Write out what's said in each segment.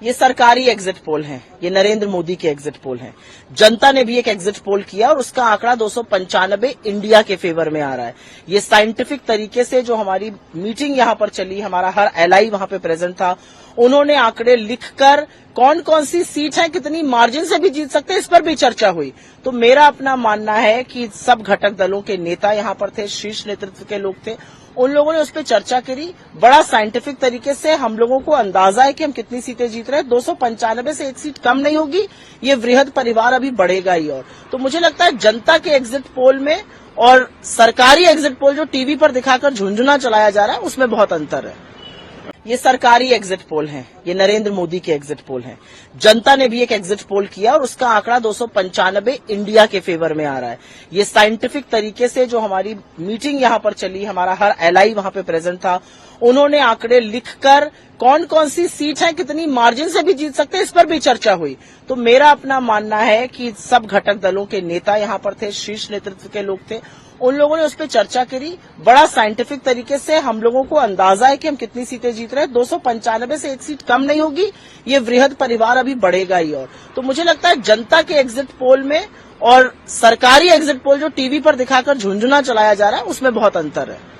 ये सरकारी exit poll हैं, ये नरेंद्र मोदी के एग्जिट पोल हैं। जनता ने भी एक एग्जिट पोल किया और उसका आंकड़ा 295 इंडिया के फेवर में आ रहा है। ये साइंटिफिक तरीके से जो हमारी मीटिंग यहां पर चली, हमारा हर एलआई वहां पे प्रेजेंट था, उन्होंने आंकड़े लिखकर कौन कौन सी सीट है, कितनी मार्जिन से भी जीत सकते हैं, इस पर भी चर्चा हुई। तो मेरा अपना मानना है कि सब घटक दलों के नेता यहां पर थे, शीर्ष नेतृत्व के लोग थे, उन लोगों ने उस पर चर्चा करी। बड़ा साइंटिफिक तरीके से हम लोगों को अंदाजा है कि हम कितनी सीटें जीत रहे हैं। 295 से एक सीट कम नहीं होगी, ये वृहद परिवार अभी बढ़ेगा ही। और तो मुझे लगता है जनता के एग्जिट पोल में और सरकारी एग्जिट पोल जो टीवी पर दिखाकर झुंझुना चलाया जा रहा है, उसमें बहुत अंतर है। ये सरकारी एग्जिट पोल हैं, ये नरेंद्र मोदी के एग्जिट पोल हैं। जनता ने भी एक एग्जिट पोल किया और उसका आंकड़ा 295 इंडिया के फेवर में आ रहा है। ये साइंटिफिक तरीके से जो हमारी मीटिंग यहां पर चली, हमारा हर एलआई वहां पे प्रेजेंट था, उन्होंने आंकड़े लिखकर कौन कौन सी सीट है, कितनी मार्जिन से भी जीत सकते हैं, इस पर भी चर्चा हुई। तो मेरा अपना मानना है कि सब घटक दलों के नेता यहां पर थे, शीर्ष नेतृत्व के लोग थे, उन लोगों ने उस पर चर्चा करी। बड़ा साइंटिफिक तरीके से हम लोगों को अंदाजा है कि हम कितनी सीटें जीत रहे हैं। 295 से एक सीट कम नहीं होगी, ये वृहद परिवार अभी बढ़ेगा ही। और तो मुझे लगता है जनता के एग्जिट पोल में और सरकारी एग्जिट पोल जो टीवी पर दिखाकर झुंझुना चलाया जा रहा है, उसमें बहुत अंतर है।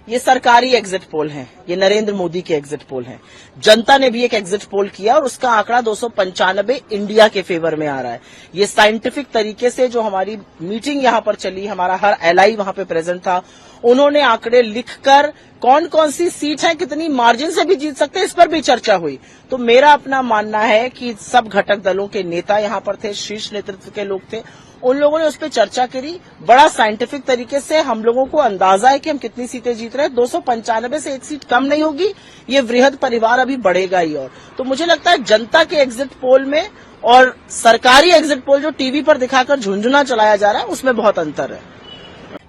ये सरकारी एग्जिट पोल हैं, ये नरेंद्र मोदी के एग्जिट पोल हैं। जनता ने भी एक एग्जिट पोल किया और उसका आंकड़ा 295 इंडिया के फेवर में आ रहा है। ये साइंटिफिक तरीके से जो हमारी मीटिंग यहां पर चली, हमारा हर एलआई वहां पे प्रेजेंट था, उन्होंने आंकड़े लिखकर कौन कौन सी सीट है, कितनी मार्जिन से भी जीत सकते हैं, इस पर भी चर्चा हुई। तो मेरा अपना मानना है कि सब घटक दलों के नेता यहां पर थे, शीर्ष नेतृत्व के लोग थे, उन लोगों ने उस पर चर्चा करी। बड़ा साइंटिफिक तरीके से हम लोगों को अंदाजा है कि हम कितनी सीटें जीत रहे हैं। 295 से एक सीट कम नहीं होगी, ये वृहद परिवार अभी बढ़ेगा ही। और तो मुझे लगता है जनता के एग्जिट पोल में और सरकारी एग्जिट पोल जो टीवी पर दिखाकर झुंझुना चलाया जा रहा है, उसमें बहुत अंतर है।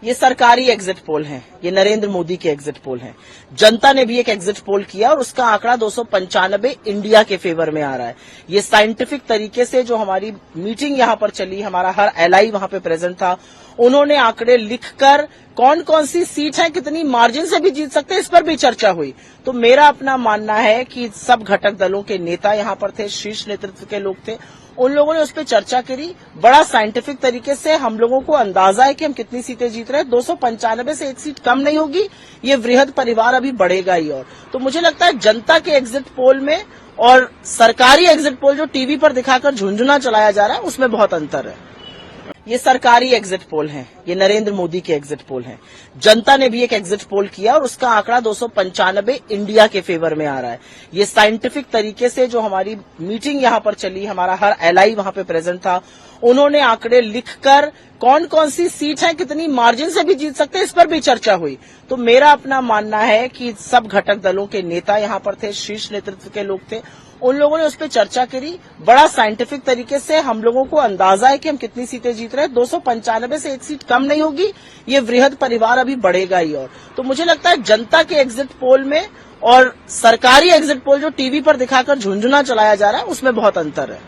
ये सरकारी एग्जिट पोल हैं, ये नरेंद्र मोदी के एग्जिट पोल हैं। जनता ने भी एक एग्जिट पोल किया और उसका आंकड़ा 295 इंडिया के फेवर में आ रहा है। ये साइंटिफिक तरीके से जो हमारी मीटिंग यहां पर चली, हमारा हर एलआई वहां पे प्रेजेंट था, उन्होंने आंकड़े लिखकर कौन कौन सी सीट है, कितनी मार्जिन से भी जीत सकते हैं, इस पर भी चर्चा हुई। तो मेरा अपना मानना है कि सब घटक दलों के नेता यहां पर थे, शीर्ष नेतृत्व के लोग थे, उन लोगों ने उस पर चर्चा करी। बड़ा साइंटिफिक तरीके से हम लोगों को अंदाजा है कि हम कितनी सीटें जीत रहे हैं। 295 से एक सीट कम नहीं होगी, ये वृहद परिवार अभी बढ़ेगा ही। और तो मुझे लगता है जनता के एग्जिट पोल में और सरकारी एग्जिट पोल जो टीवी पर दिखाकर झुंझुना चलाया जा रहा है, उसमें बहुत अंतर है। ये सरकारी एग्जिट पोल हैं, ये नरेंद्र मोदी के एग्जिट पोल हैं। जनता ने भी एक एग्जिट पोल किया और उसका आंकड़ा 295 इंडिया के फेवर में आ रहा है। ये साइंटिफिक तरीके से जो हमारी मीटिंग यहां पर चली, हमारा हर एलआई वहां पे प्रेजेंट था, उन्होंने आंकड़े लिखकर कौन कौन सी सीट है, कितनी मार्जिन से भी जीत सकते हैं, इस पर भी चर्चा हुई। तो मेरा अपना मानना है कि सब घटक दलों के नेता यहां पर थे, शीर्ष नेतृत्व के लोग थे, उन लोगों ने उस पर चर्चा करी। बड़ा साइंटिफिक तरीके से हम लोगों को अंदाजा है कि हम कितनी सीटें जीत रहे हैं। 295 से एक सीट कम नहीं होगी, ये वृहद परिवार अभी बढ़ेगा ही। और तो मुझे लगता है जनता के एग्जिट पोल में और सरकारी एग्जिट पोल जो टीवी पर दिखाकर झुंझुना चलाया जा रहा है, उसमें बहुत अंतर है।